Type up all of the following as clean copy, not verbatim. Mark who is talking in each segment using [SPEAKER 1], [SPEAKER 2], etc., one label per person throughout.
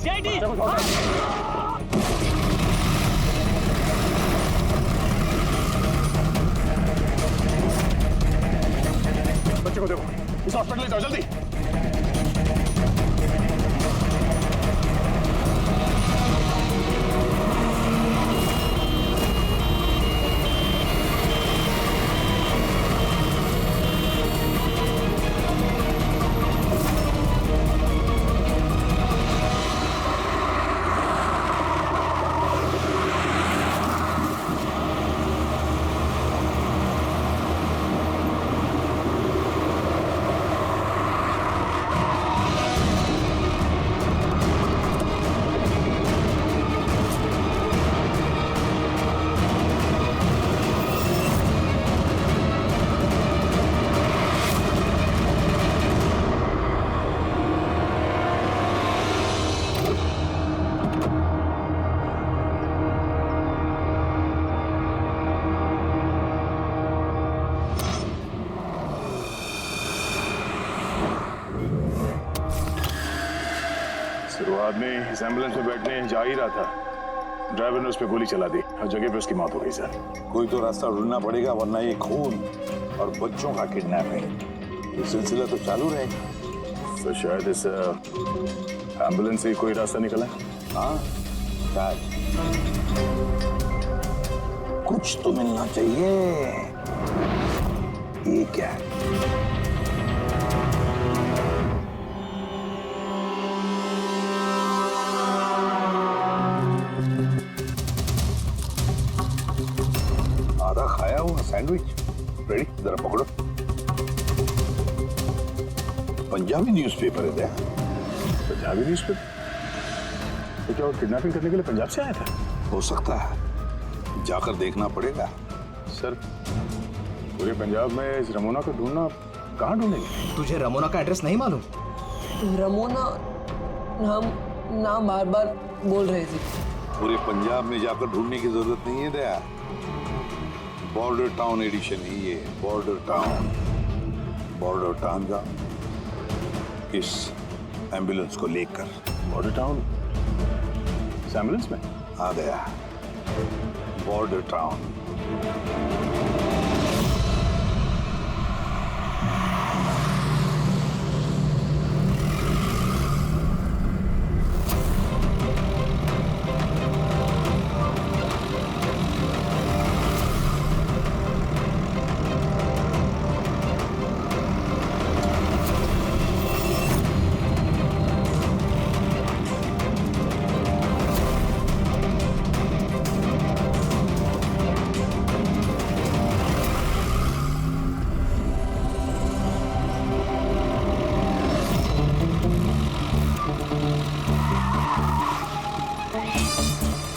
[SPEAKER 1] CID.
[SPEAKER 2] बच्चे को देखो, इस हॉस्पिटल ले जाओ जल्दी। वो आदमी इस एम्बुलेंस में बैठने जा ही रहा था, ड्राइवर ने उस पर गोली चला दी और जगह पे उसकी मौत हो गई। सर,
[SPEAKER 3] कोई तो रास्ता ढूंढना पड़ेगा, वरना ये खून और बच्चों का किडनैपिंग ये सिलसिला तो चालू रहेगा।
[SPEAKER 2] तो शायद इस एम्बुलेंस से कोई रास्ता निकला।
[SPEAKER 3] हाँ शायद कुछ तो मिलना चाहिए। ये क्या है? आधा खाया हुआ सैंडविच रेडी, जरा पकड़ो। पंजाबी न्यूज़पेपर है क्या?
[SPEAKER 2] पंजाबी न्यूज़पेपर? तो क्या वो किडनैपिंग करने के लिए पंजाब से आया था?
[SPEAKER 3] हो सकता है, जाकर देखना पड़ेगा।
[SPEAKER 2] सर, पूरे पंजाब में इस रमोना को ढूंढना, कहाँ ढूंढेंगे?
[SPEAKER 4] तुझे रमोना का एड्रेस नहीं मालूम?
[SPEAKER 5] रमोना नाम बार बार बोल रहे थे।
[SPEAKER 3] पूरे पंजाब में जाकर ढूंढने की जरूरत नहीं है दया। बॉर्डर टाउन एडिशन ही ये, बॉर्डर टाउन। बॉर्डर टाउन जा इस एम्बुलेंस को लेकर।
[SPEAKER 2] बॉर्डर टाउन इस एम्बुलेंस में
[SPEAKER 3] आ गया। Border town.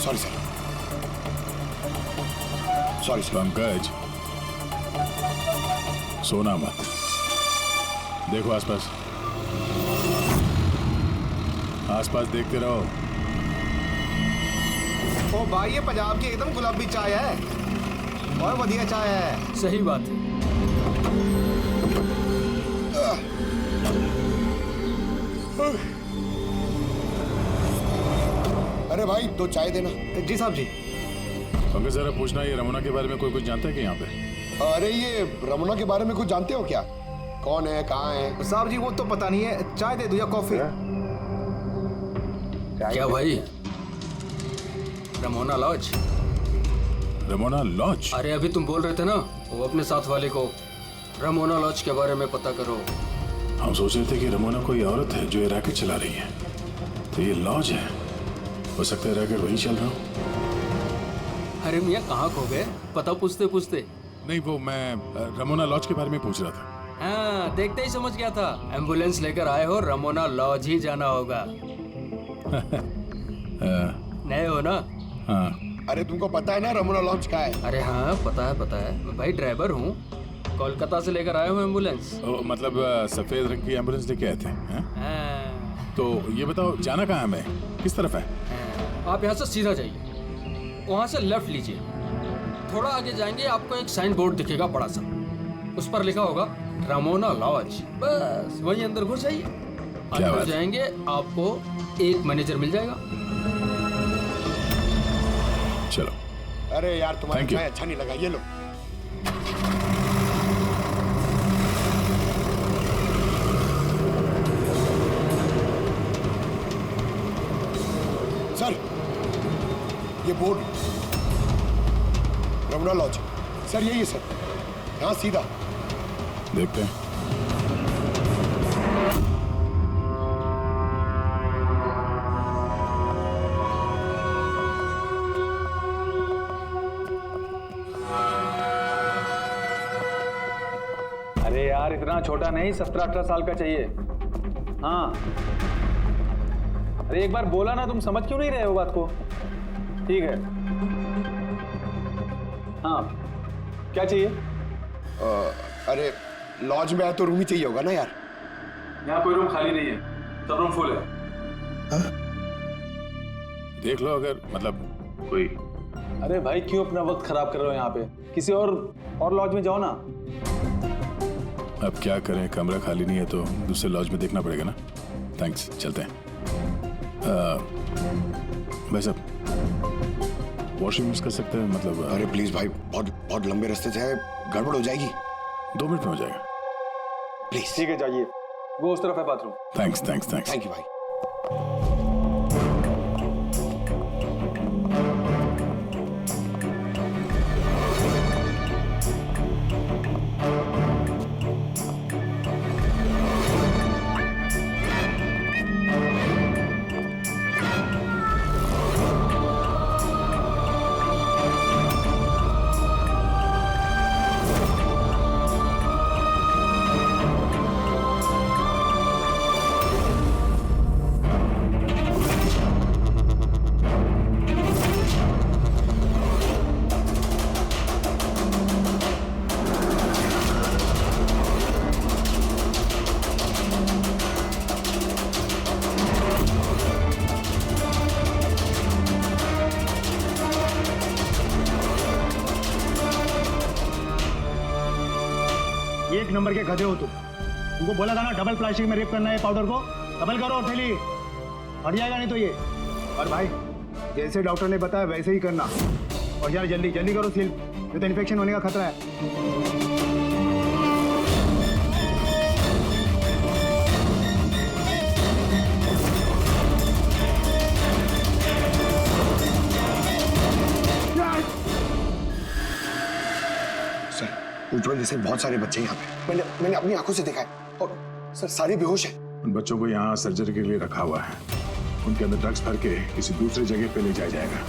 [SPEAKER 2] Sorry sir. Pankaj, सोना मत, देखो आसपास, आसपास देखते रहो।
[SPEAKER 4] ओ भाई, ये पंजाब की एकदम गुलाबी चाय है और बढ़िया चाय है।
[SPEAKER 1] सही बात है।
[SPEAKER 6] अरे भाई, दो चाय देना।
[SPEAKER 4] जी साहब जी।
[SPEAKER 2] पंकज, जरा पूछना, ये रमोना के बारे में कोई कुछ जानता है कि यहाँ पे?
[SPEAKER 6] अरे ये रमोना के बारे में कुछ जानते हो क्या? कौन है, कहाँ है?
[SPEAKER 4] साहब जी वो तो पता नहीं है, चाय दे दो या कॉफी?
[SPEAKER 1] क्या भाई? Ramona lodge?
[SPEAKER 2] Ramona lodge?
[SPEAKER 1] अरे अभी तुम बोल रहे थे ना, वो अपने साथ वाले को रमोना लॉज के बारे में पता करो।
[SPEAKER 2] हम सोच रहे थे कि रमोना कोई औरत है जो ये रैकेट चला रही है, तो ये लॉज है। हो सकता है रैकेट वही चल रहा हो।
[SPEAKER 1] अरे मियाँ, कहाँ खो गए? पता पूछते पूछते।
[SPEAKER 2] नहीं, वो मैं रमोना लॉज के बारे में पूछ रहा था।
[SPEAKER 1] हाँ, देखते ही समझ गया था। एम्बुलेंस लेकर आए हो, रमोना लॉज ही जाना होगा। नए हो ना?
[SPEAKER 2] हाँ।
[SPEAKER 6] अरे तुमको पता है ना रमोना लॉन्च का है?
[SPEAKER 1] अरे हाँ, पता है पता है। मैं भाई ड्राइवर हूँ, कोलकाता से लेकर आए हूँ एम्बुलेंस।
[SPEAKER 2] मतलब सफेद रंग की एम्बुलेंस लेके आए थे?
[SPEAKER 1] हाँ।
[SPEAKER 2] तो ये बताओ, जाना कहाँ है हमें, किस तरफ है?
[SPEAKER 1] आप यहाँ से सीधा जाइए, वहाँ से लेफ्ट लीजिए, थोड़ा आगे जाएंगे आपको एक साइन बोर्ड दिखेगा बड़ा सा, उस पर लिखा होगा रमोना लॉज। बस वहीं अंदर घुस जाइए।
[SPEAKER 2] क्या
[SPEAKER 1] अंदर
[SPEAKER 2] बात?
[SPEAKER 1] जाएंगे आपको एक मैनेजर मिल जाएगा।
[SPEAKER 2] चलो।
[SPEAKER 6] अरे यार तुम्हारा
[SPEAKER 2] Thank you.
[SPEAKER 6] चाय अच्छा नहीं लगा, ये लो। सर, ये बोर्ड रमना लॉज, सर यही है सर, यहाँ सीधा।
[SPEAKER 2] देखते हैं।
[SPEAKER 7] अरे यार इतना छोटा नहीं, 17-18 साल का चाहिए। हाँ, अरे एक बार बोला ना, तुम समझ क्यों नहीं रहे हो बात को? ठीक है। हाँ, क्या चाहिए?
[SPEAKER 6] अरे लॉज में आए तो रूम ही चाहिए होगा ना यार।
[SPEAKER 7] यहाँ कोई रूम खाली नहीं है, सब रूम फुल है।
[SPEAKER 2] देख लो अगर मतलब कोई।
[SPEAKER 7] अरे भाई क्यों अपना वक्त खराब कर रहे हो यहाँ पे? किसी और लॉज में जाओ ना।
[SPEAKER 2] अब क्या करें, कमरा खाली नहीं है तो दूसरे लॉज में देखना पड़ेगा ना। थैंक्स, चलते हैं। भाई साहब वॉशरूम यूज कर सकते हैं मतलब?
[SPEAKER 6] अरे प्लीज भाई, बहुत बहुत लंबे रास्ते से है, गड़बड़ हो जाएगी।
[SPEAKER 2] 2 मिनट में हो जाएगा।
[SPEAKER 6] प्लीज।
[SPEAKER 7] ठीक है, जाइए, वो उस तरफ है bathroom.
[SPEAKER 2] Thanks thanks thanks.
[SPEAKER 6] Thank you भाई।
[SPEAKER 8] एक नंबर के गधे हो तुम। तुमको बोला था ना डबल प्लास्टिक में रेप करना है पाउडर को, डबल करो थैली, हट जाएगा नहीं तो ये। और भाई जैसे डॉक्टर ने बताया वैसे ही करना, और यार जल्दी जल्दी करो सील, नहीं तो इन्फेक्शन होने का खतरा है।
[SPEAKER 6] उज्जवल जैसे बहुत सारे बच्चे यहाँ पे, मैंने अपनी आंखों से देखा है, और सर सारे बेहोश हैं।
[SPEAKER 2] उन बच्चों को यहाँ सर्जरी के लिए रखा हुआ है। उनके अंदर ड्रग्स भर के किसी दूसरी जगह पे ले जाया जाएगा।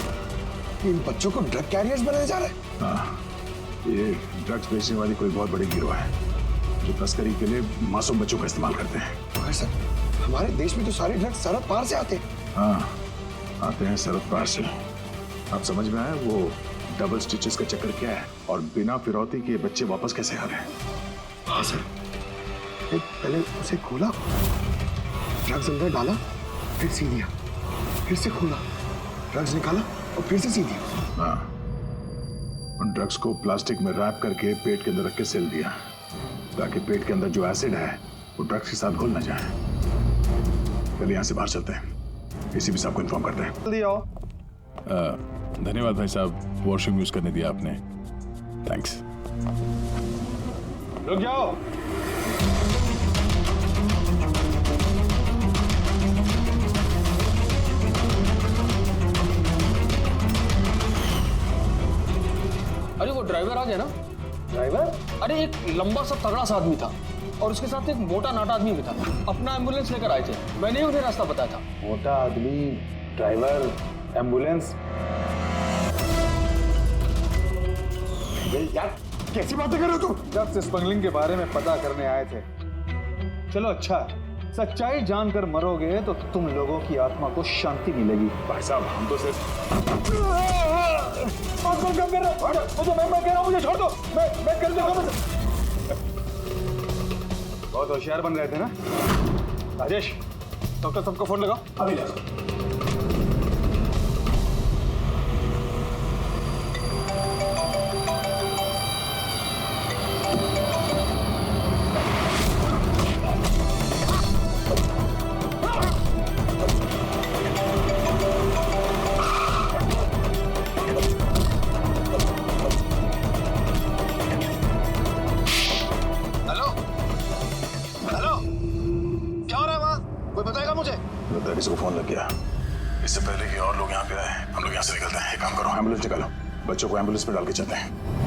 [SPEAKER 6] इन बच्चों को ड्रग कैरियर्स बनाया जा रहा है।
[SPEAKER 2] हाँ, ये ड्रग्स बेचने वाली कोई बहुत बड़ी गिरोह है जो तस्करी के लिए मासूम बच्चों का इस्तेमाल करते हैं।
[SPEAKER 6] मगर सर हमारे देश में तो सारे ड्रग्स सरहद पार से आते हैं।
[SPEAKER 2] हाँ, आते हैं सरहद पार से। आप समझ में आया वो डबल स्टिचेस का चक्कर क्या है, और बिना फिरौती के बच्चे वापस कैसे आ रहे हैं?
[SPEAKER 6] हाँ सर, पहले उसे खोला, ड्रग्स अंदर डाला, फिर सी दिया, फिर से खोला, ड्रग्स निकाला और फिर से सी दिया।
[SPEAKER 2] हाँ, उन ड्रग्स को प्लास्टिक में रैप करके पेट के अंदर रख के सिल दिया, ताकि पेट के अंदर जो एसिड है वो ड्रग्स के साथ घुल ना जाए। चलिए यहाँ से बाहर चलते हैं, किसी भी साहब को इन्फॉर्म करते हैं।
[SPEAKER 7] जल्दी आओ।
[SPEAKER 2] धन्यवाद भाई साहब, वॉशरूम यूज करने दिया आपने। थैंक्स।
[SPEAKER 7] रुक जाओ।
[SPEAKER 1] अरे वो ड्राइवर आ गया ना?
[SPEAKER 7] ड्राइवर?
[SPEAKER 1] अरे एक लंबा सा तगड़ा सा आदमी था और उसके साथ एक मोटा नाटा आदमी भी था। अपना एम्बुलेंस लेकर आए थे, मैंने ही उन्हें रास्ता बताया था।
[SPEAKER 7] मोटा आदमी, ड्राइवर, एम्बुलेंस।
[SPEAKER 6] यार कैसी बातें कर रहे हो तुम?
[SPEAKER 7] ड्रग्स स्मगलिंग के बारे में पता करने आए थे। चलो अच्छा, सच्चाई जानकर मरोगे तो तुम लोगों की आत्मा को शांति मिलेगी।
[SPEAKER 2] भाई साहब हम तो सिर्फ
[SPEAKER 7] मैं कह रहा हूँ मुझे छोड़ दो, मैं कर दूंगा। बहुत होशियार बन रहे थे ना राजेश? डॉक्टर सबको फोन लगाओ अभी।
[SPEAKER 2] को फोन लग गया। इससे पहले कि और लोग यहाँ पे आए, हम लोग यहाँ से निकलते हैं। एक काम करो, एम्बुलेंस निकालो, बच्चों को एम्बुलेंस में डाल के चलते हैं।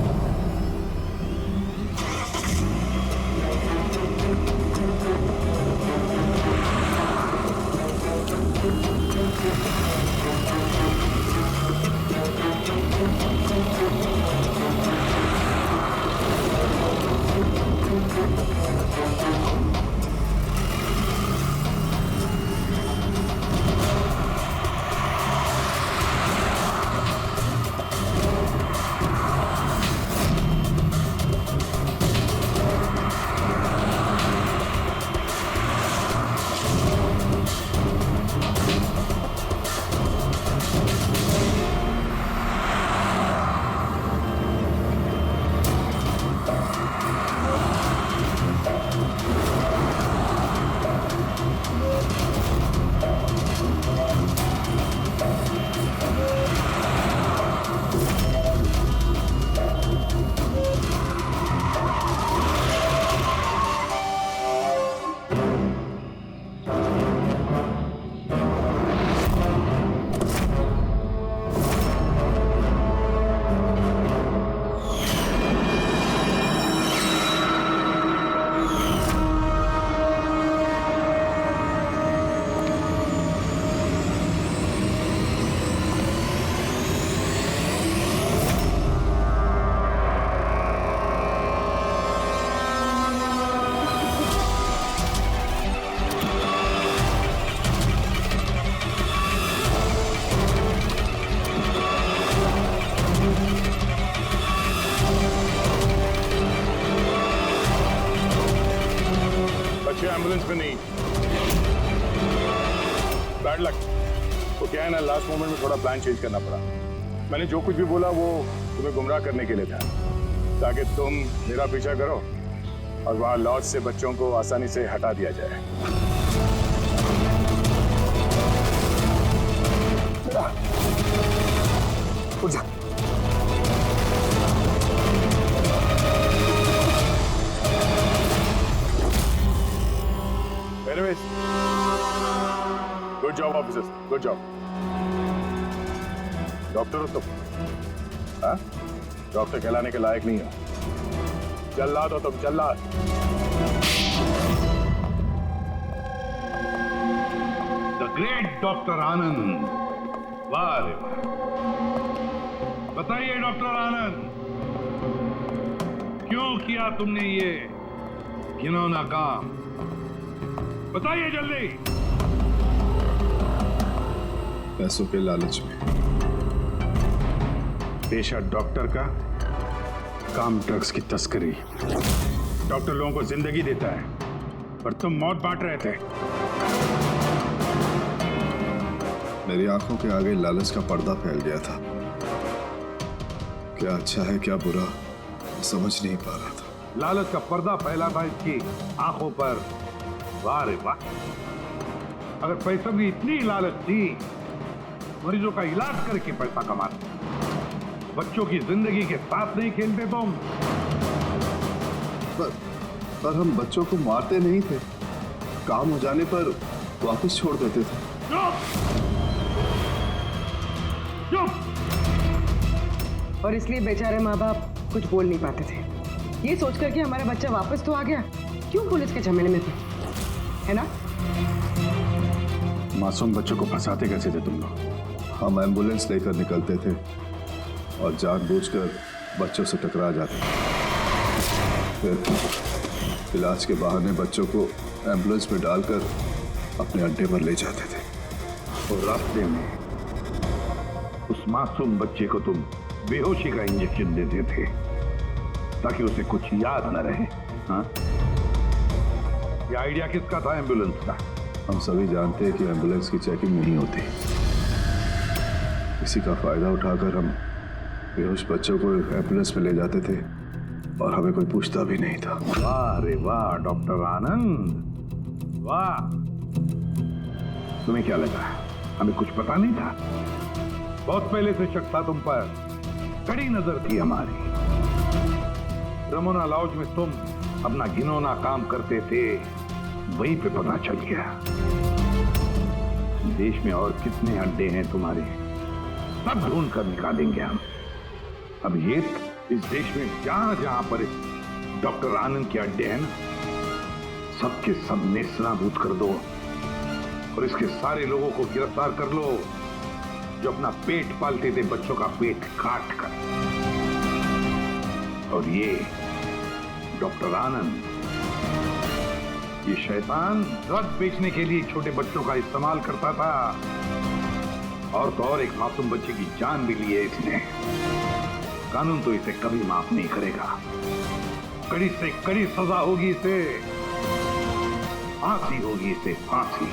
[SPEAKER 2] एम्बुलेंस में नहीं, बैड लक। तो क्या है ना, लास्ट मोमेंट में थोड़ा प्लान चेंज करना पड़ा। मैंने जो कुछ भी बोला वो तुम्हें गुमराह करने के लिए था, ताकि तुम मेरा पीछा करो और वहां लॉज से बच्चों को आसानी से हटा दिया जाए।
[SPEAKER 6] उठ जा।
[SPEAKER 2] Anyways, good job officers, good job. Doctor हो तुम? हाँ? डॉक्टर कहलाने के लायक नहीं हो। जल्लाद हो तुम, जल्लाद।
[SPEAKER 3] द ग्रेट डॉक्टर आनंद, वाह रे वाह। बताइए डॉक्टर आनंद, क्यों किया तुमने ये घिनौना काम? बताइए जल्दी।
[SPEAKER 2] पैसों के लालच में। पेशा डॉक्टर का, काम ड्रग्स की तस्करी। डॉक्टर लोगों को जिंदगी देता है, पर तुम मौत बांट रहे थे।
[SPEAKER 9] मेरी आंखों के आगे लालच का पर्दा फैल गया था। क्या अच्छा है क्या बुरा समझ नहीं पा रहा था।
[SPEAKER 3] लालच का पर्दा फैला था इसकी आंखों पर। वाह रे वाह। अगर पैसों की इतनी लालच थी, मरीजों का इलाज करके पैसा कमाते, बच्चों की जिंदगी के साथ नहीं खेलते तुम।
[SPEAKER 9] पर हम बच्चों को मारते नहीं थे, काम हो जाने पर वापस छोड़ देते थे।
[SPEAKER 5] और इसलिए बेचारे माँ बाप कुछ बोल नहीं पाते थे। ये सोचकर कि हमारा बच्चा वापस तो आ गया, क्यों पुलिस के झमेले में थे, है ना?
[SPEAKER 2] मासूम बच्चों को फंसाते कैसे थे तुम लोग?
[SPEAKER 9] हम एम्बुलेंस लेकर निकलते थे और जानबूझकर बच्चों से टकरा जाते थे। फिर इलाज के बहाने बच्चों को एम्बुलेंस में डालकर अपने अड्डे पर ले जाते थे।
[SPEAKER 3] और रास्ते में उस मासूम बच्चे को तुम बेहोशी का इंजेक्शन देते थे ताकि उसे कुछ याद न रहे। हाँ? ये आइडिया किसका था एम्बुलेंस का?
[SPEAKER 9] हम सभी जानते हैं कि एम्बुलेंस की चेकिंग नहीं होती। इसी का फायदा उठाकर हम बेहोश बच्चों को एम्बुलेंस में ले जाते थे और हमें कोई पूछता भी नहीं था।
[SPEAKER 3] वाह रे वाह डॉक्टर आनंद, वाह। तुम्हें क्या लगा हमें कुछ पता नहीं था? बहुत पहले से शक था तुम पर, कड़ी नजर थी हमारी। रमोना लॉज में तुम अपना घिनौना काम करते थे, वहीं पे पता चल गया। देश में और कितने अड्डे हैं तुम्हारे, सब ढूंढ कर निकालेंगे हम। अब ये इस देश में जहां जहां पर डॉक्टर आनंद के अड्डे हैं ना, सबके सब नेस्तनाबूद कर दो और इसके सारे लोगों को गिरफ्तार कर लो जो अपना पेट पालते थे बच्चों का पेट काट कर। और ये डॉक्टर आनंद, ये शैतान ड्रग बेचने के लिए छोटे बच्चों का इस्तेमाल करता था, और तो और एक मासूम बच्चे की जान भी ली है इसने। कानून तो इसे कभी माफ नहीं करेगा, कड़ी से कड़ी सजा होगी इसे, फांसी होगी इसे, फांसी।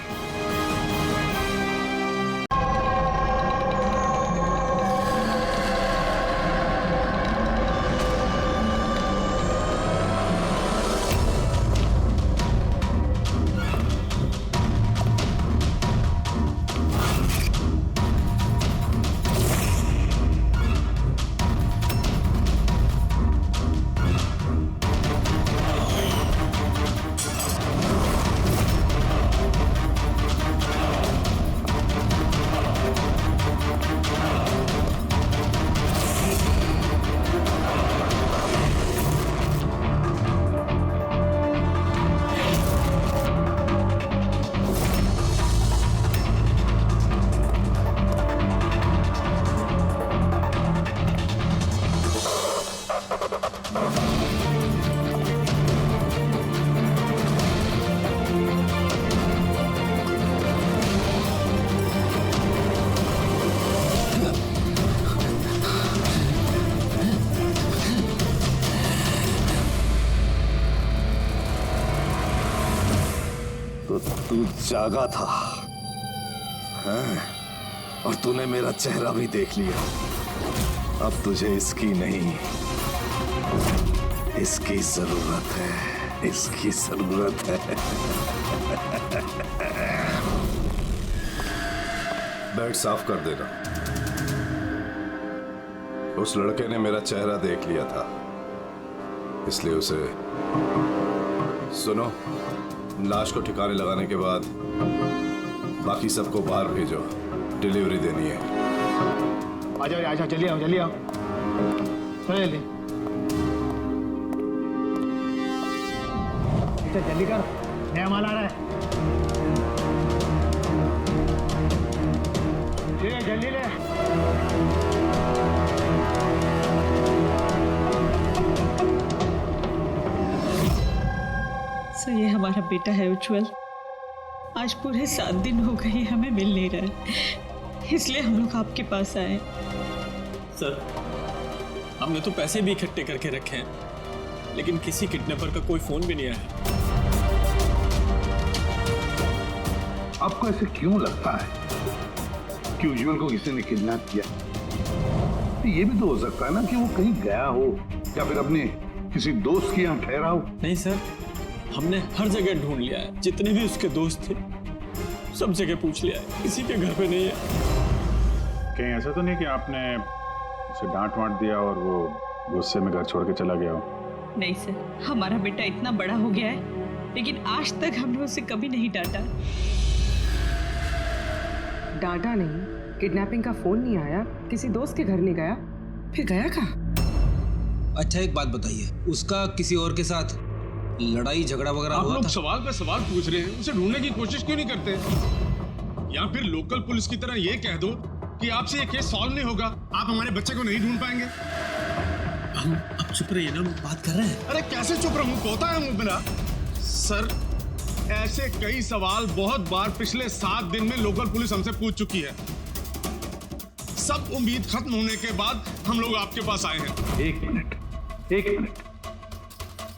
[SPEAKER 9] तू जागा था हैं? और तूने मेरा चेहरा भी देख लिया। अब तुझे इसकी नहीं, इसकी जरूरत है, इसकी जरूरत है। बेड साफ कर देना। उस लड़के ने मेरा चेहरा देख लिया था, इसलिए उसे सुनो, लाश को ठिकाने लगाने के बाद बाकी सबको बाहर भेजो, डिलीवरी देनी है।
[SPEAKER 8] आ जाओ, जल्दी आओ, जल्दी आओ, चलो जल्दी। जल्दी कर, नया माल आ रहा है। जल्दी ले।
[SPEAKER 10] सर, ये हमारा बेटा है उज्जवल। आज पूरे 7 दिन हो गए हमें मिल नहीं रहा है, इसलिए हम लोग आपके पास आए।
[SPEAKER 11] सर, हमने तो पैसे भी इकट्ठे करके रखे हैं, लेकिन किसी किडनैपर का कोई फोन भी नहीं आया।
[SPEAKER 3] आपको ऐसे क्यों लगता है कि उज्जवल को किसी ने किडनैप किया? ये भी तो हो सकता है ना कि वो कहीं गया हो या फिर अपने किसी दोस्त के यहाँ ठहरा हो।
[SPEAKER 11] नहीं सर, हमने हर जगह ढूंढ लिया है, जितने भी उसके दोस्त थे सब जगह पूछ लिया है, किसी के घर पे नहीं है।
[SPEAKER 2] कहीं ऐसा तो नहीं कि आपने उसे डांट वांट दिया और वो गुस्से में घर छोड़ के चला गया हो?
[SPEAKER 10] नहीं सर, हमारा बेटा इतना बड़ा हो गया है, लेकिन आज तक हमने उसे कभी नहीं डांटा।
[SPEAKER 5] डांटा नहीं, किडनैपिंग का फोन नहीं आया, किसी दोस्त के घर नहीं गया, फिर गया कहाँ?
[SPEAKER 12] अच्छा एक बात बताइए, उसका किसी और के साथ लड़ाई झगड़ा वगैरह हुआ था?
[SPEAKER 13] आप लोग सवाल पे सवाल पूछ रहे हैं, उसे ढूंढने की कोशिश क्यों नहीं करते? या फिर लोकल पुलिस की तरह ये कह दो कि आपसे ये केस सॉल्व नहीं होगा, आप हमारे बच्चे को नहीं ढूंढ पाएंगे।
[SPEAKER 11] हम अब चुप रहिए ना, बात कर रहे हैं।
[SPEAKER 13] अरे कैसे चुप रहूं, तोता है मुंह मेरा। सर, ऐसे कई सवाल बहुत बार पिछले 7 दिन में लोकल पुलिस हमसे पूछ चुकी है। सब उम्मीद खत्म होने के बाद हम लोग आपके पास आए हैं।
[SPEAKER 3] एक मिनट,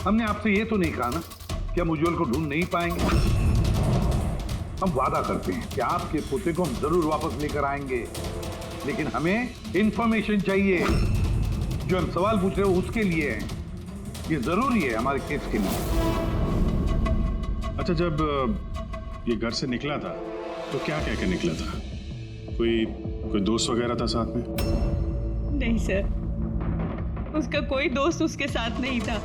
[SPEAKER 3] हमने आपसे ये तो नहीं कहा ना कि हम उज्जवल को ढूंढ नहीं पाएंगे। हम वादा करते हैं कि आपके पोते को हम जरूर वापस लेकर आएंगे, लेकिन हमें इंफॉर्मेशन चाहिए। जो हम सवाल पूछ रहे हो उसके लिए है, ये जरूरी है हमारे केस के लिए।
[SPEAKER 2] अच्छा, जब ये घर से निकला था तो क्या कह के निकला था? कोई दोस्त वगैरह था साथ में?
[SPEAKER 10] नहीं सर, उसका कोई दोस्त उसके साथ नहीं था।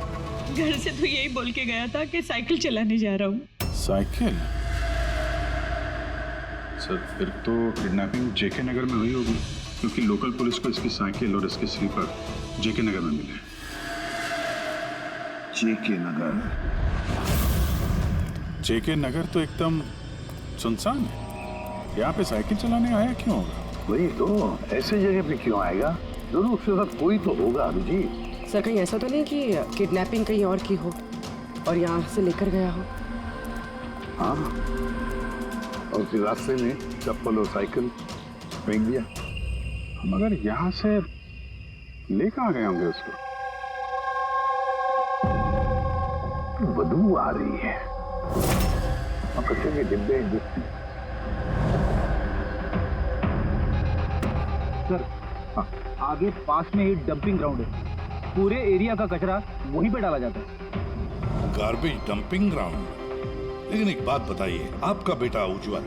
[SPEAKER 10] घर से तो यही बोल के गया था कि साइकिल चलाने जा रहा हूँ।
[SPEAKER 2] सर फिर तो किडनैपिंग जेके नगर में हुई होगी, क्योंकि लोकल पुलिस को इसकी साइकिल और इसके स्लीपर जेके नगर में मिले।
[SPEAKER 3] जेके नगर?
[SPEAKER 2] जेके नगर तो एकदम सुनसान है। यहाँ पे साइकिल चलाने आया क्यों होगा?
[SPEAKER 3] वही तो, ऐसे जगह पे क्यों आएगा? जरूर उसके साथ कोई तो होगा अभिजीत।
[SPEAKER 5] सर कहीं ऐसा तो नहीं कि किडनैपिंग कहीं और की हो और यहाँ से लेकर गया हो?
[SPEAKER 3] हाँ, और फिर रास्ते में चप्पल और साइकिल फेंक दिया।
[SPEAKER 2] मगर यहाँ से ले कहाँ गए होंगे उसको?
[SPEAKER 3] बदबू आ रही है और कचरे के डिब्बे
[SPEAKER 8] सर आगे पास में ही डंपिंग ग्राउंड है, पूरे एरिया का कचरा वहीं पे डाला जाता है।
[SPEAKER 3] Garbage dumping ground? लेकिन एक बात बताइए, आपका बेटा उज्जवल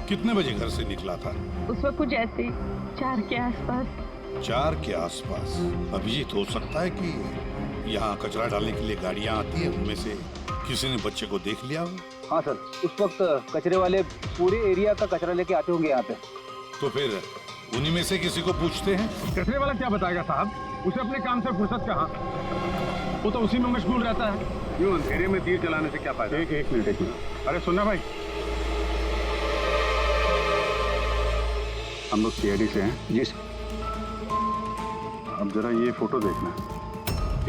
[SPEAKER 3] कितने बजे घर से निकला था?
[SPEAKER 10] उस वक्त कुछ ऐसे 4 के आसपास।
[SPEAKER 3] 4 के आसपास? अभिजीत, हो सकता है कि यहाँ कचरा डालने के लिए गाड़ियाँ आती हैं, उनमें से किसी ने बच्चे को देख लिया हो?
[SPEAKER 8] हाँ सर, उस वक्त कचरे वाले पूरे एरिया का कचरा लेके आते होंगे यहाँ पे।
[SPEAKER 3] तो फिर उन्हीं में से किसी को पूछते हैं।
[SPEAKER 13] कचरे वाला क्या बताएगा साहब, उसे अपने काम से फुर्सत कहाँ, वो तो उसी में मशगूल रहता है। यूं अंधेरे में तीर चलाने से क्या फायदा? एक मिनट। अरे सुनना भाई, हम लोग सीआईडी से हैं।
[SPEAKER 8] जी सर।
[SPEAKER 2] अब जरा ये फोटो देखना,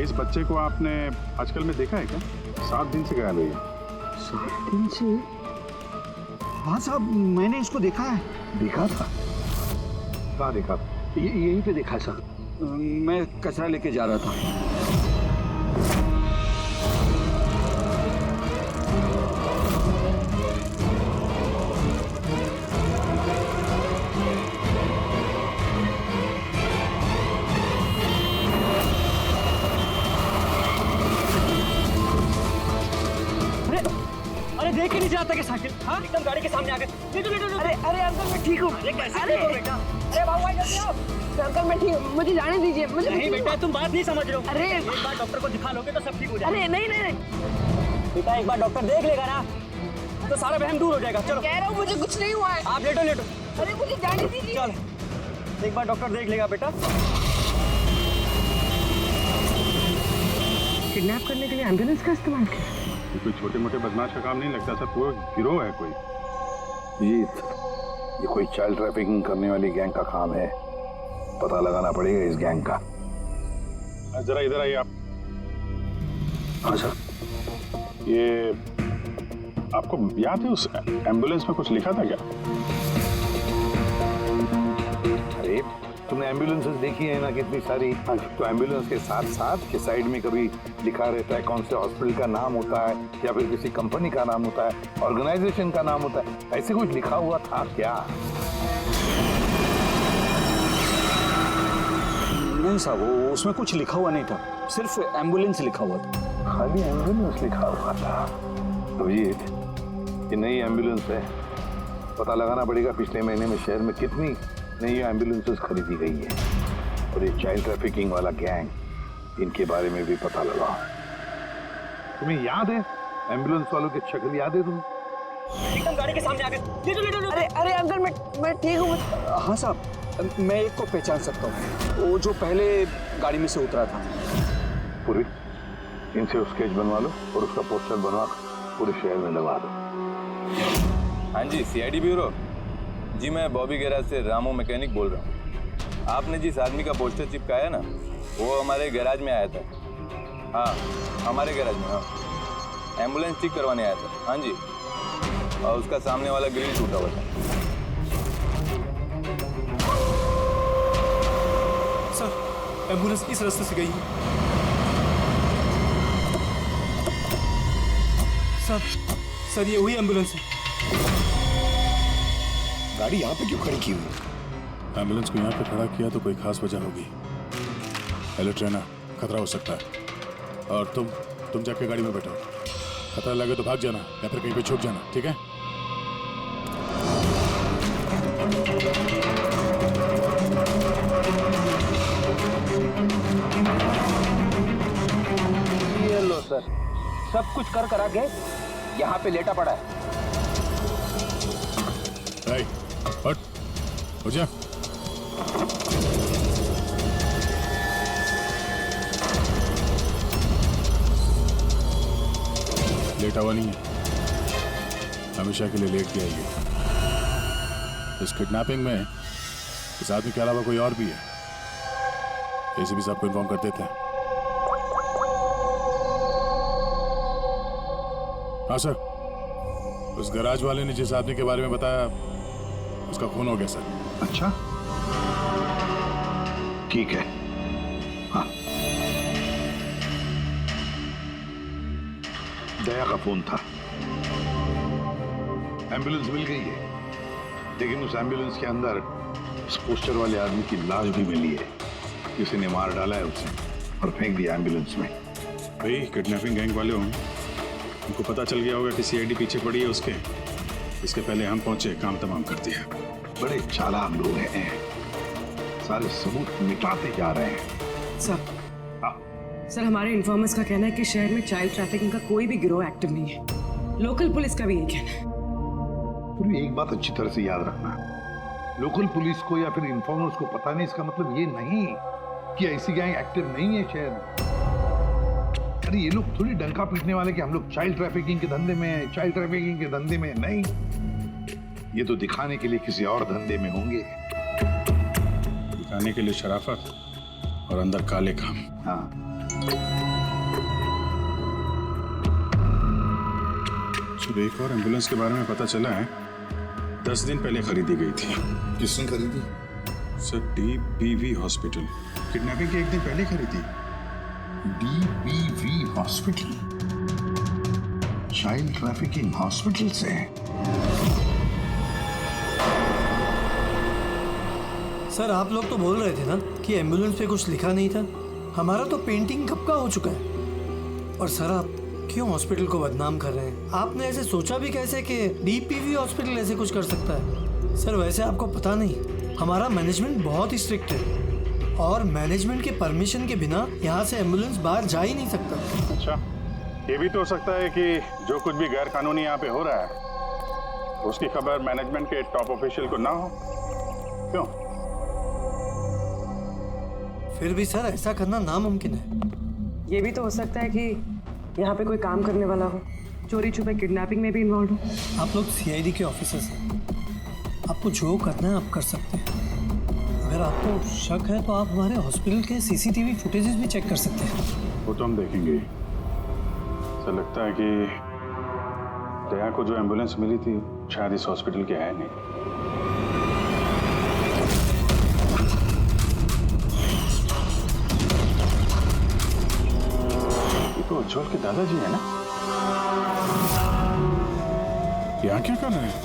[SPEAKER 2] इस बच्चे को आपने आजकल में देखा है क्या? 7 दिन से गायब है।
[SPEAKER 8] 7 दिन से? हाँ साहब, मैंने इसको देखा है।
[SPEAKER 3] देखा था? कहाँ देखा?
[SPEAKER 8] यहीं पे देखा सर, मैं कचरा लेके जा रहा था।
[SPEAKER 14] अरे देख ही नहीं जाता कि साइकिल, हाँ एकदम गाड़ी के सामने आ गए।
[SPEAKER 5] अरे अरे अंकल मैं ठीक हूँ।
[SPEAKER 14] अरे कैसे ठीक हो बेटा?
[SPEAKER 5] अरे बाबू भाई जल्दी आओ। अंकल मैं ठीक हूँ, मुझे जाने दीजिए। मुझे
[SPEAKER 14] नहीं बेटा, तुम बात नहीं समझ रहे हो।
[SPEAKER 5] अरे
[SPEAKER 14] एक बार डॉक्टर को दिखा लोगे तो सब ठीक हो जाएगा।
[SPEAKER 5] अरे नहीं नहीं नहीं
[SPEAKER 14] बेटा, एक बार डॉक्टर देख लेगा ना तो सारा वहम दूर हो जाएगा। चलो,
[SPEAKER 5] कह रहा हूँ मुझे कुछ नहीं हुआ है।
[SPEAKER 14] आप लेटो लेटो।
[SPEAKER 5] अरे मुझे जाने दीजिए।
[SPEAKER 14] चल, एक बार डॉक्टर देख लेगा बेटा।
[SPEAKER 5] किडनैप करने के लिए एम्बुलेंस का इस्तेमाल किया?
[SPEAKER 2] कोई छोटे मोटे बदमाश का काम नहीं लगता सर, पूरा गिरोह है कोई।
[SPEAKER 3] जीत, ये कोई चाइल्ड ट्रैफिकिंग करने वाली गैंग का काम है, पता लगाना पड़ेगा इस गैंग का।
[SPEAKER 2] जरा इधर आइए आप।
[SPEAKER 3] हाँ सर।
[SPEAKER 2] ये आपको याद है उस एम्बुलेंस में कुछ लिखा था क्या?
[SPEAKER 3] अरे तुमने एम्बुलेंसेस देखी है ना कितनी सारी, तो एम्बुलेंस के साथ साथ के साइड में कभी लिखा रहता है कौन से हॉस्पिटल का नाम होता है या फिर किसी कंपनी का नाम होता है, ऑर्गेनाइजेशन का नाम होता है। ऐसे कुछ लिखा हुआ था क्या?
[SPEAKER 7] नहीं साहब, वो उसमें कुछ लिखा हुआ नहीं था, सिर्फ एम्बुलेंस लिखा हुआ था।
[SPEAKER 3] खाली एम्बुलेंस लिखा हुआ था? अभिजीत, ये नई एम्बुलेंस है, पता लगाना पड़ेगा पिछले महीने में शहर में कितनी नई एम्बुलेंसेस खरीदी गई है। और ये चाइल्ड ट्रैफिकिंग वाला गैंग, इनके बारे में भी पता लगाओ। तुम्हें याद है एम्बुलेंस वालों की शक्ल याद है तुम्हें?
[SPEAKER 14] एकदम गाड़ी के सामने आ गए। लेटो।
[SPEAKER 5] अरे अरे अंकल मैं ठीक हूँ।
[SPEAKER 7] हाँ साहब, मैं एक को पहचान सकता हूँ, वो जो पहले गाड़ी में से उतरा था।
[SPEAKER 3] पूरी इनसे स्केच बनवा लो और उसका पोस्टर बनवा पूरे शहर में लगा दो।
[SPEAKER 15] हाँ जी, सीआईडी ब्यूरो जी, मैं बॉबी गैराज से रामू मैकेनिक बोल रहा हूँ। आपने जिस आदमी का पोस्टर चिपकाया ना, वो हमारे गैराज में आया था। हाँ, हमारे गैराज में। हाँ, एम्बुलेंस ठीक करवाने आया था। हाँ जी, और उसका सामने वाला ग्रिल टूटा हुआ था।
[SPEAKER 11] सर, एम्बुलेंस इस रास्ते से गई है। सर ये वही एम्बुलेंस है।
[SPEAKER 6] गाड़ी यहाँ पे क्यों खड़ी की हुई?
[SPEAKER 2] एम्बुलेंस को यहाँ पे खड़ा किया तो कोई खास वजह होगी। हेलो ट्रेनर, खतरा हो सकता है, और तुम जाके गाड़ी में बैठो। खतरा लगे तो भाग जाना या फिर कहीं पे छुप जाना, ठीक है?
[SPEAKER 8] ये लो सर, सब कुछ कर करा के यहाँ पे लेटा पड़ा है।
[SPEAKER 2] हट, हो जा। लेटा हुआ नहीं है, हमेशा के लिए लेट गया ये। इस किडनैपिंग में इस आदमी के अलावा कोई और भी है, एसीपी साहब को इन्फॉर्म कर देते हैं। हाँ सर, उस गैराज वाले ने जिस आदमी के बारे में बताया उसका खून हो गया सर।
[SPEAKER 3] अच्छा, ठीक है। हाँ, दया का फोन था, एम्बुलेंस मिल गई है, लेकिन उस एम्बुलेंस के अंदर उस पोस्टर वाले आदमी की लाश भी मिली है। किसी ने मार डाला है उसे और फेंक दिया एम्बुलेंस में।
[SPEAKER 2] भाई किडनैपिंग गैंग वाले हों, उनको पता चल गया होगा कि सीआईडी पीछे पड़ी है उसके। इसके पहले हम पहुंचे, काम तमाम कर दिया।
[SPEAKER 3] बड़े चालाक लोग हैं, सारे सबूत मिटाते जा रहे हैं।
[SPEAKER 5] सर हमारे इन्फॉर्मर्स का कहना है कि शहर में चाइल्ड ट्रैफिकिंग का कोई भी गिरोह एक्टिव नहीं है। लोकल पुलिस का भी यही कहना है।
[SPEAKER 3] पूरी एक बात अच्छी तरह से याद रखना, लोकल पुलिस को या फिर इन्फॉर्मर्स को पता नहीं, इसका मतलब ये नहीं कि ऐसी गैंग एक्टिव नहीं है शहर में। अरे ये लोग थोड़ी डंका पीटने वाले कि हम लोग चाइल्ड ट्रैफिकिंग के धंधे में हैं, चाइल्ड ट्रैफिकिंग के धंधे में नहीं। ये तो दिखाने के लिए किसी और धंधे में होंगे।
[SPEAKER 2] दिखाने के लिए शराफत और अंदर काले काम।
[SPEAKER 3] हाँ,
[SPEAKER 2] एक और एम्बुलेंस के बारे में पता चला है, 10 दिन पहले खरीदी गई थी।
[SPEAKER 3] किसने खरीदी?
[SPEAKER 2] सर DBV हॉस्पिटल, किडनैपिंग के एक दिन पहले खरीदी।
[SPEAKER 3] DBV hospital, child trafficking hospital से।
[SPEAKER 16] सर आप लोग तो बोल रहे थे ना कि एम्बुलेंस पे कुछ लिखा नहीं था। हमारा तो पेंटिंग कब का हो चुका है। और सर आप क्यों हॉस्पिटल को बदनाम कर रहे हैं? आपने ऐसे सोचा भी कैसे कि DBV हॉस्पिटल ऐसे कुछ कर सकता है? सर वैसे आपको पता नहीं, हमारा मैनेजमेंट बहुत ही स्ट्रिक्ट है और मैनेजमेंट के परमिशन के बिना यहाँ से एम्बुलेंस बाहर जा ही नहीं सकता।
[SPEAKER 2] अच्छा, ये भी तो हो सकता है कि जो कुछ भी गैर कानूनी यहाँ पे हो रहा है उसकी खबर मैनेजमेंट के टॉप ऑफिशियल को ना हो। क्यों?
[SPEAKER 16] फिर भी सर ऐसा करना नामुमकिन है।
[SPEAKER 5] ये भी तो हो सकता है कि यहाँ पे कोई काम करने वाला हो, चोरी छुपे किडनैपिंग में भी इन्वॉल्व हो।
[SPEAKER 16] आप लोग CID के ऑफिसर्स हैं, आपको जो करना है आप कर सकते हैं। अगर आपको शक है तो आप हमारे हॉस्पिटल के CCTV फुटेजेस भी चेक कर सकते हैं।
[SPEAKER 2] वो तो हम देखेंगे। ऐसा लगता है कि दया को जो एम्बुलेंस मिली थी शायद इस हॉस्पिटल के है नहीं। तो उज्जवल के दादाजी है ना? यहाँ क्या कर रहे हैं?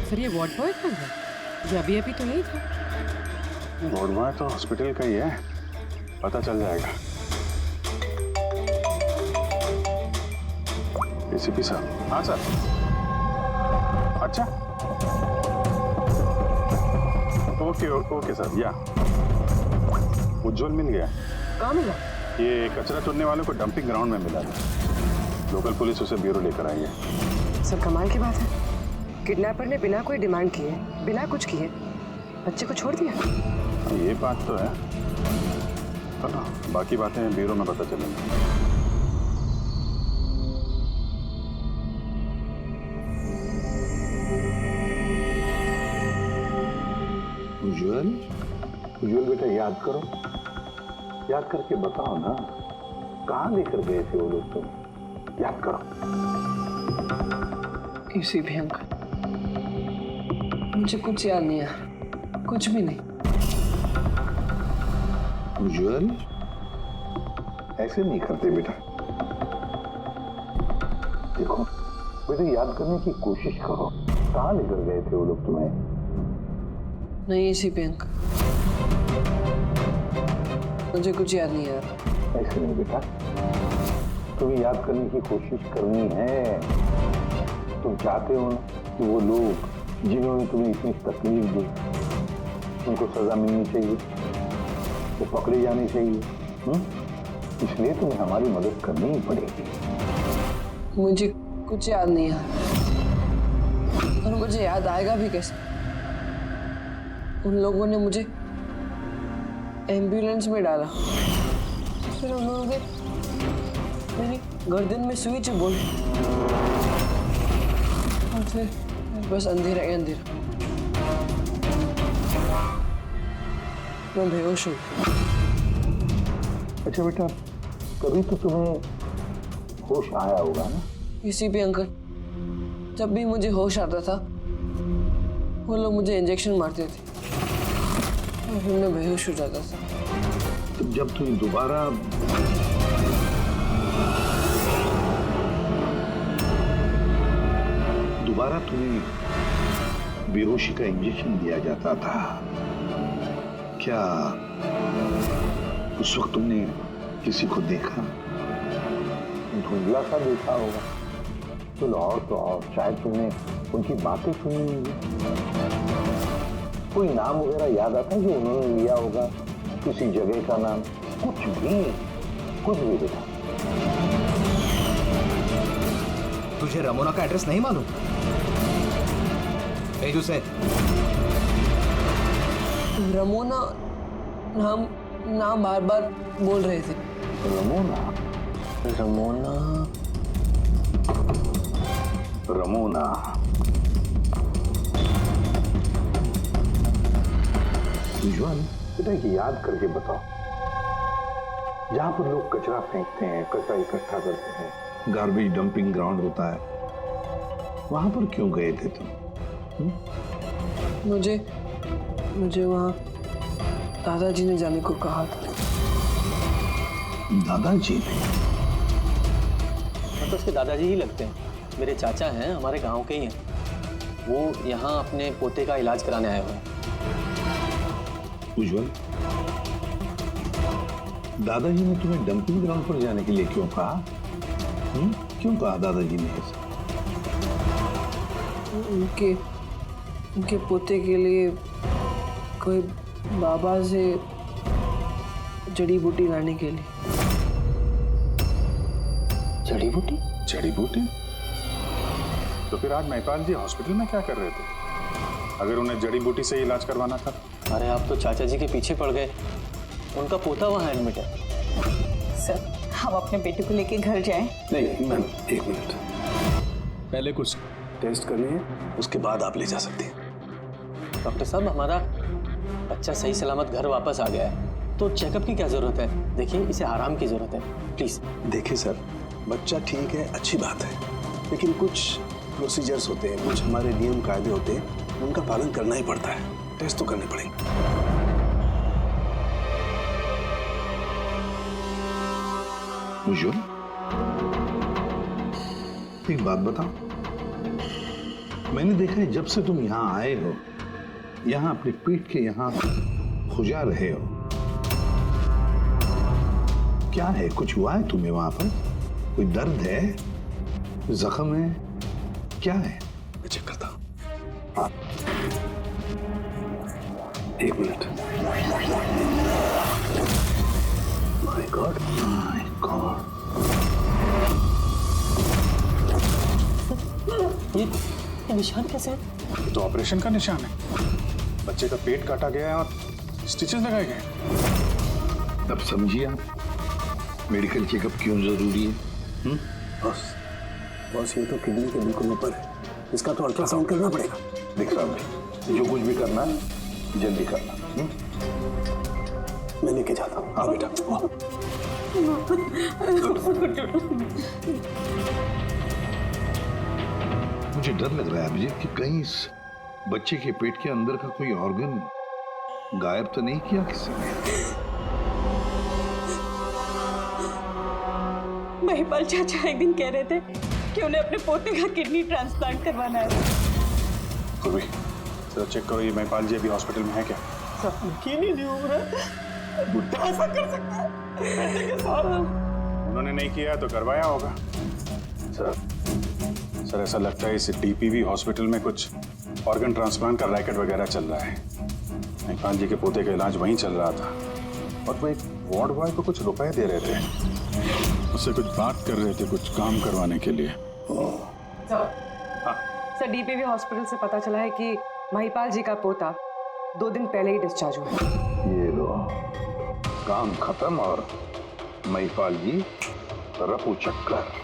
[SPEAKER 5] सर ये वार्ड बॉय था, ये अभी तो नहीं था।
[SPEAKER 2] वार्ड बॉय तो हॉस्पिटल का ही है, पता चल जाएगा। एसीपी साहब। हाँ सर। अच्छा, ओके ओके सर। या उज्जवल मिल गया।
[SPEAKER 5] कहाँ मिला?
[SPEAKER 2] ये कचरा चुनने वालों को डंपिंग ग्राउंड में मिला था। लोकल पुलिस उसे ब्यूरो लेकर आई है।
[SPEAKER 5] सर कमाल की बात है, किडनैपर ने बिना कोई डिमांड किए, बिना कुछ किए बच्चे को छोड़ दिया।
[SPEAKER 2] ये बात तो है, ना बाकी बातें ब्यूरो में पता चलेंगी।
[SPEAKER 3] उज्जवल बेटा याद करो, याद करके बताओ ना, कहाँ लेकर गए थे वो लोग तुम? याद करो।
[SPEAKER 5] किसी भी अंकल, मुझे कुछ याद नहीं है, कुछ भी नहीं।
[SPEAKER 3] उज्जवल ऐसे नहीं करते बेटा। देखो बेटा, याद करने की कोशिश करो, कहाँ लेकर गए थे वो लोग तुम्हें?
[SPEAKER 5] नहीं इसी पे अंकल, मुझे कुछ याद नहीं यार।
[SPEAKER 3] ऐसे नहीं बेटा, तुम्हें याद करने की कोशिश करनी है। तुम चाहते हो ना कि वो लोग जिन्होंने तुम्हें इतनी तकलीफ दी उनको सजा मिलनी चाहिए, वो पकड़े जाने चाहिए। इसलिए तुम्हें हमारी मदद करनी ही पड़ेगी।
[SPEAKER 5] मुझे कुछ याद नहीं है और मुझे याद आएगा भी कैसे। उन लोगों ने मुझे एम्बुलेंस में डाला, फिर उन्होंने मेरी गर्दन में सुई चुभोई और फिर बस अंधेरा ही अंधेरा। मैं बेहोश हूँ।
[SPEAKER 3] अच्छा बेटा, कभी तो तुम्हें होश आया होगा ना?
[SPEAKER 5] किसी भी अंकल, जब भी मुझे होश आता था वो लोग मुझे इंजेक्शन मारते थे और फिर मैं बेहोश हो जाता था।
[SPEAKER 3] तो जब तुम दोबारा तुम्हें बेहोशी का इंजेक्शन दिया जाता था, क्या उस वक्त तुमने किसी को देखा? धुंधला सा देखा होगा। चलो और तो और शायद तुमने उनकी बातें सुनी होंगी। कोई नाम वगैरह याद आता है जो उन्होंने लिया होगा, किसी जगह का नाम, कुछ भी बेटा।
[SPEAKER 17] तुझे रमोना का एड्रेस नहीं मालूम? भेज उसे।
[SPEAKER 5] रमोना नाम बार बार बोल रहे थे।
[SPEAKER 3] रमोना उज्ज्वल, बेटा याद करके बताओ, जहां पर लोग कचरा फेंकते हैं, कचरा इकट्ठा करते हैं, गार्बेज डंपिंग ग्राउंड होता है, वहां पर क्यों गए थे तुम?
[SPEAKER 5] मुझे वहां दादाजी ने जाने को कहा था।
[SPEAKER 3] दादाजी?
[SPEAKER 11] तो उसके दादाजी ही लगते हैं। मेरे चाचा हैं, हमारे गांव के ही हैं। वो यहाँ अपने पोते का इलाज कराने आए हुए हैं।
[SPEAKER 3] उज्ज्वल, दादाजी ने तुम्हें डंपिंग ग्राउंड पर जाने के लिए क्यों कहा? क्यों कहा दादाजी ने ऐसा?
[SPEAKER 5] उनके पोते के लिए कोई बाबा से जड़ी बूटी लाने के लिए।
[SPEAKER 3] जड़ी बूटी?
[SPEAKER 2] जड़ी बूटी? तो फिर आज महिपाल जी हॉस्पिटल में क्या कर रहे थे, अगर उन्हें जड़ी बूटी से इलाज करवाना था?
[SPEAKER 11] अरे आप तो चाचा जी के पीछे पड़ गए। उनका पोता वहाँ एडमिट है।
[SPEAKER 10] सर, हम अपने बेटे को लेके घर जाएं?
[SPEAKER 9] नहीं मैम, एक मिनट, पहले कुछ टेस्ट कर लिए, उसके बाद आप ले जा सकते हैं।
[SPEAKER 11] डॉक्टर साहब, हमारा बच्चा सही सलामत घर वापस आ गया है, तो चेकअप की क्या जरूरत है? देखिए, इसे आराम की जरूरत है, प्लीज।
[SPEAKER 9] देखिए सर, बच्चा ठीक है, अच्छी बात है, लेकिन कुछ प्रोसीजर्स होते हैं, कुछ हमारे नियम कायदे होते हैं, उनका पालन करना ही पड़ता है। टेस्ट तो करने पड़ेंगे।
[SPEAKER 3] उज्ज्वल, एक बात बताओ, मैंने देखा है जब से तुम यहाँ आए हो, यहाँ अपने पेट के यहाँ खुजा रहे हो। क्या है, कुछ हुआ है तुम्हें वहां पर? कोई दर्द है, जख्म है, क्या है?
[SPEAKER 9] मैं चेक करता हूँ। हाँ, एक minute. My God, my God,
[SPEAKER 11] ये निशान कैसे है?
[SPEAKER 2] ये तो ऑपरेशन का निशान है। बच्चे का पेट काटा गया है और स्टिचेस लगाए गए।
[SPEAKER 3] अब समझिए आप मेडिकल चेकअप क्यों जरूरी है?
[SPEAKER 9] बस ये तो किडनी के बिल्कुल ऊपर है, इसका तो अल्ट्रासाउंड करना पड़ेगा।
[SPEAKER 3] देख साहब, जो कुछ भी करना है जल्दी करना।
[SPEAKER 9] मैं लेके जाता हूँ। हाँ बेटा।
[SPEAKER 3] मुझे डर लग रहा है अभिजीत कि कहीं इस बच्चे के पेट के अंदर का कोई ऑर्गन गायब तो नहीं किया किसी ने?
[SPEAKER 10] महिपाल चाचा एक दिन कह रहे थे कि उन्हें अपने पोते का किडनी ट्रांसप्लांट करवाना है।
[SPEAKER 2] तो चेक करो, ये महिपाल जी अभी हॉस्पिटल में है क्या?
[SPEAKER 11] यकीन ही नहीं हो रहा, बुढ़ा ऐसा कर सकता है बेटे के साथ।
[SPEAKER 2] उन्होंने नहीं किया तो करवाया होगा। सर ऐसा लगता है इस डीपीवी हॉस्पिटल में कुछ ऑर्गन ट्रांसप्लांट का रैकेट वगैरह चल रहा है। महिपाल जी के पोते का इलाज वहीं चल रहा था और वो एक वार्ड बॉय को कुछ रुपए दे रहे थे, उससे कुछ बात कर रहे थे कुछ काम करवाने के लिए।
[SPEAKER 18] सर डीपीवी हॉस्पिटल से पता चला है कि महिपाल जी का पोता 2 दिन पहले ही डिस्चार्ज हुआ।
[SPEAKER 3] ये लो, काम खत्म और महिपाल जी रफू चक्कर।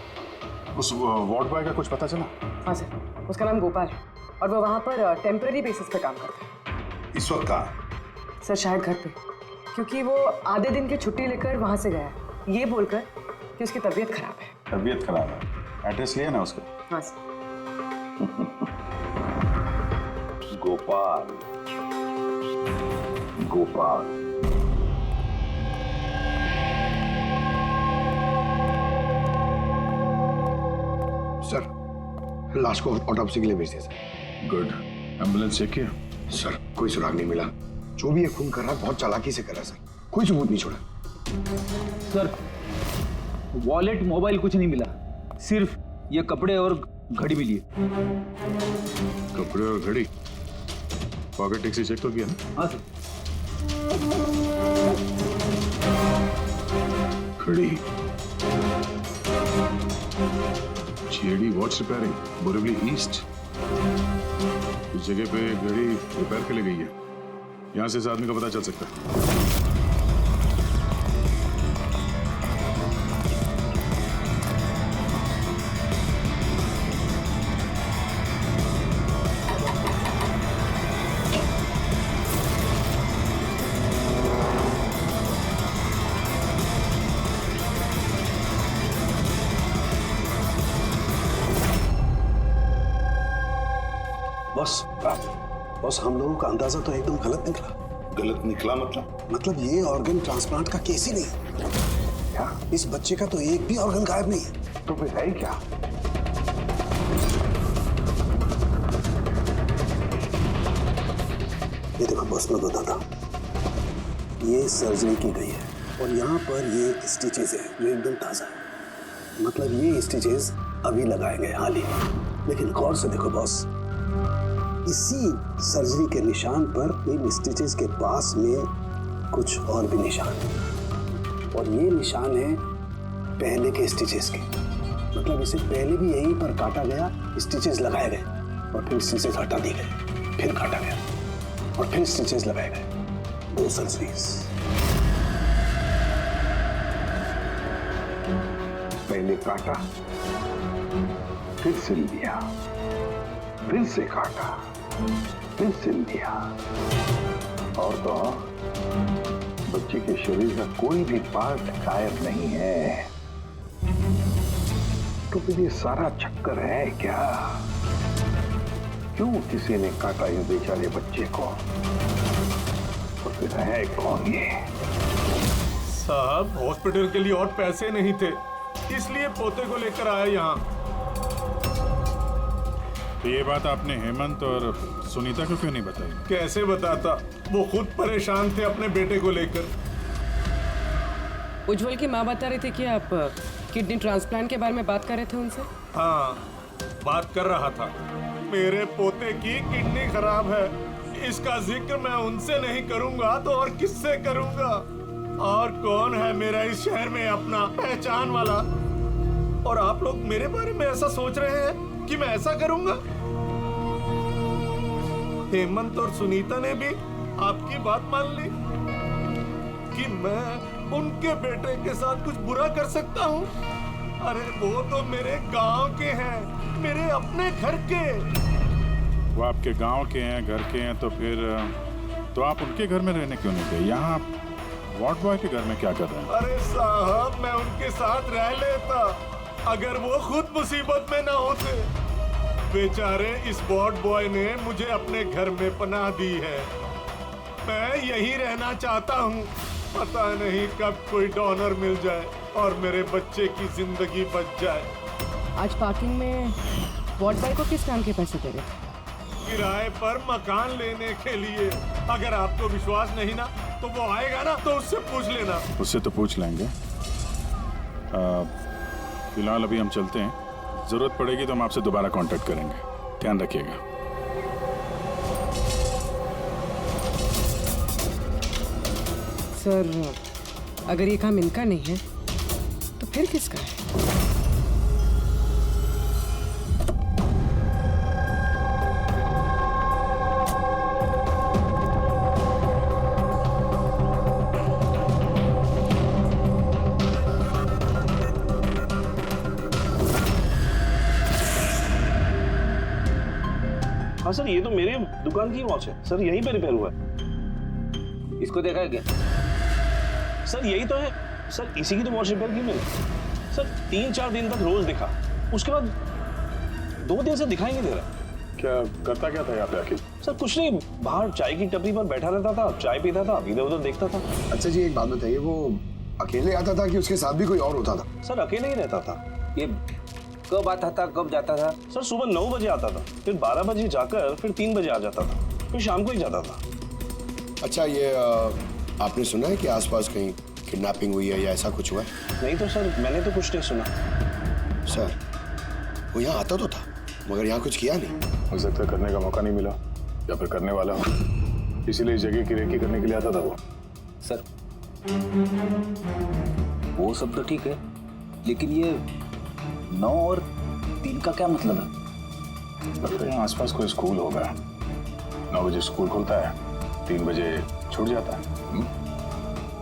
[SPEAKER 2] उस वार्ड बॉय का कुछ पता चला?
[SPEAKER 18] हाँ सर, उसका नाम गोपाल है और वो वहाँ पर टेम्पररी बेसिस पे काम करता है।
[SPEAKER 3] इस वक्त कहाँ?
[SPEAKER 18] सर शायद घर पे, क्योंकि वो आधे दिन की छुट्टी लेकर वहाँ से गया है ये बोलकर कि उसकी तबीयत खराब है।
[SPEAKER 2] तबीयत खराब है? एड्रेस लिया ना उसका?
[SPEAKER 18] हाँ सर।
[SPEAKER 3] गोपाल, गोपाल
[SPEAKER 6] सर लाश को ऑटोप्सी के लिए भेज दिया सर।
[SPEAKER 2] गुड। एम्बुलेंस चेक किया?
[SPEAKER 6] सर कोई सुराग नहीं मिला। जो भी ये खून कर रहा है बहुत चालाकी से कर रहा है सर, कोई सबूत नहीं छोड़ा।
[SPEAKER 7] सर वॉलेट मोबाइल कुछ नहीं मिला, सिर्फ ये कपड़े और घड़ी मिली है।
[SPEAKER 2] कपड़े और घड़ी? पॉकेट टैक्सी चेक तो किया ना?
[SPEAKER 7] हाँ सर।
[SPEAKER 2] घड़ी, JD watch repairing, Borivali east. इस जगह पे घड़ी रिपेयर के लिए गई है, यहाँ से इस आदमी का पता चल सकता है।
[SPEAKER 9] बॉस, बॉस हम लोगों का अंदाजा तो एकदम गलत निकला।
[SPEAKER 3] गलत निकला
[SPEAKER 9] मतलब ये ऑर्गन ट्रांसप्लांट का केस ही नहीं। क्या? इस बच्चे का तो एक भी ऑर्गन गायब नहीं है।
[SPEAKER 3] तो फिर है क्या?
[SPEAKER 9] ये देखो बॉस, मैं बताता हूँ। ये सर्जरी की गई है और यहाँ पर ये स्टिचेस है जो एकदम ताजा है। मतलब ये स्टिचेस अभी लगाए गए हाल ही में। लेकिन गौर से देखो बॉस, इसी सर्जरी के निशान पर इन स्टिचेस के पास में कुछ और भी निशान है और ये निशान है पहले के स्टिचेस के। मतलब इसे पहले भी यहीं पर काटा गया, स्टिचेस लगाए गए और फिर स्टिचेस हटा दिए गए, फिर काटा गया और फिर स्टिचेस लगाए गए। 2 सर्जरीज।
[SPEAKER 3] पहले काटा, फिर सिल दिया, फिर से काटा, फिर सिल दिया। और तो बच्चे के शरीर का कोई भी पार्ट गायब नहीं है। तो फिर ये सारा चक्कर है क्या? क्यों किसी ने काटा ये बेचारे बच्चे को? तो फिर है कौन ये?
[SPEAKER 13] साहब हॉस्पिटल के लिए और पैसे नहीं थे, इसलिए पोते को लेकर आया यहाँ।
[SPEAKER 2] तो ये बात आपने हेमंत और सुनीता को क्यों नहीं बताई?
[SPEAKER 13] कैसे बताता, वो खुद परेशान थे अपने बेटे को लेकर।
[SPEAKER 18] उज्जवल की माँ बता रही थी कि आप किडनी ट्रांसप्लांट के बारे में बात कर रहे थे उनसे।
[SPEAKER 13] हाँ, बात कर रहा था। मेरे पोते की किडनी खराब है, इसका जिक्र मैं उनसे नहीं करूंगा तो और किससे करूंगा? और कौन है मेरा इस शहर में अपना पहचान वाला? और आप लोग मेरे बारे में ऐसा सोच रहे हैं कि मैं ऐसा करूंगा? हेमंत और सुनीता ने भी आपकी बात मान ली कि मैं उनके बेटे के साथ कुछ बुरा कर सकता हूँ? अरे वो तो मेरे गांव के हैं, मेरे अपने घर के।
[SPEAKER 2] वो आपके गांव के हैं, घर के हैं, तो फिर तो आप उनके घर में रहने क्यों नहीं गए? यहाँ आप वार्ड बॉय के घर में क्या कर रहे हैं?
[SPEAKER 13] अरे साहब, मैं उनके साथ रह लेता अगर वो खुद मुसीबत में ना होते। बेचारे इस वार्ड बॉय ने मुझे अपने घर में पनाह दी है, मैं यहीं रहना चाहता हूँ। पता नहीं कब कोई डोनर मिल जाए और मेरे बच्चे की जिंदगी बच जाए।
[SPEAKER 18] आज पार्किंग में वार्ड बॉय को किस काम के पैसे दे रहे थे?
[SPEAKER 13] किराए पर मकान लेने के लिए। अगर आपको विश्वास नहीं ना तो वो आएगा ना तो उससे पूछ लेना।
[SPEAKER 2] उससे तो पूछ लेंगे। फिलहाल अभी हम चलते हैं, जरूरत पड़ेगी तो हम आपसे दोबारा कांटेक्ट करेंगे, ध्यान रखिएगा।
[SPEAKER 18] सर अगर ये काम इनका नहीं है तो फिर किसका है?
[SPEAKER 19] हाँ सर, ये तो मेरे दुकान की वॉच है सर, यहीं पे रिपेयर हुआ है।
[SPEAKER 12] इसको देखा है क्या?
[SPEAKER 19] सर यही तो है सर, इसी की तो वॉच रिपेयर की मैंने सर। 3-4 दिन तक रोज दिखा, उसके बाद 2 दिन से दिखाई नहीं दे रहा।
[SPEAKER 2] क्या करता क्या था यहाँ पे आखिर?
[SPEAKER 19] सर कुछ नहीं, बाहर चाय की टपरी पर बैठा रहता था, चाय पीता था, इधर उधर देखता था।
[SPEAKER 6] अच्छा जी एक बात बताइए, वो अकेले आता था कि उसके साथ भी कोई और होता था?
[SPEAKER 19] सर अकेले ही रहता था।
[SPEAKER 12] ये कब आता था, कब जाता था?
[SPEAKER 19] सर सुबह 9 बजे आता था, फिर 12 बजे जाकर फिर 3 बजे आ जाता था, फिर शाम को ही जाता था।
[SPEAKER 6] अच्छा ये आपने सुना है कि आसपास कहीं किडनैपिंग हुई है या ऐसा कुछ हुआ है?
[SPEAKER 19] नहीं तो सर, मैंने तो कुछ नहीं सुना।
[SPEAKER 6] सर वो यहाँ आता तो था मगर यहाँ कुछ किया नहीं।
[SPEAKER 2] हो सकता है करने का मौका नहीं मिला या फिर करने वाला हो, इसीलिए इस जगह की रेकी करने के लिए आता था वो।
[SPEAKER 12] सर वो सब तो ठीक है, लेकिन ये 9 और 3 का क्या मतलब है?
[SPEAKER 2] लगता है यहाँ आसपास कोई स्कूल होगा। 9 बजे स्कूल खुलता है, 3 बजे छूट जाता है।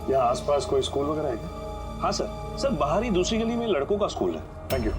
[SPEAKER 2] यहाँ आसपास कोई स्कूल वगैरह है क्या?
[SPEAKER 19] हाँ सर, बाहर ही दूसरी गली में लड़कों का स्कूल है।
[SPEAKER 2] Thank you.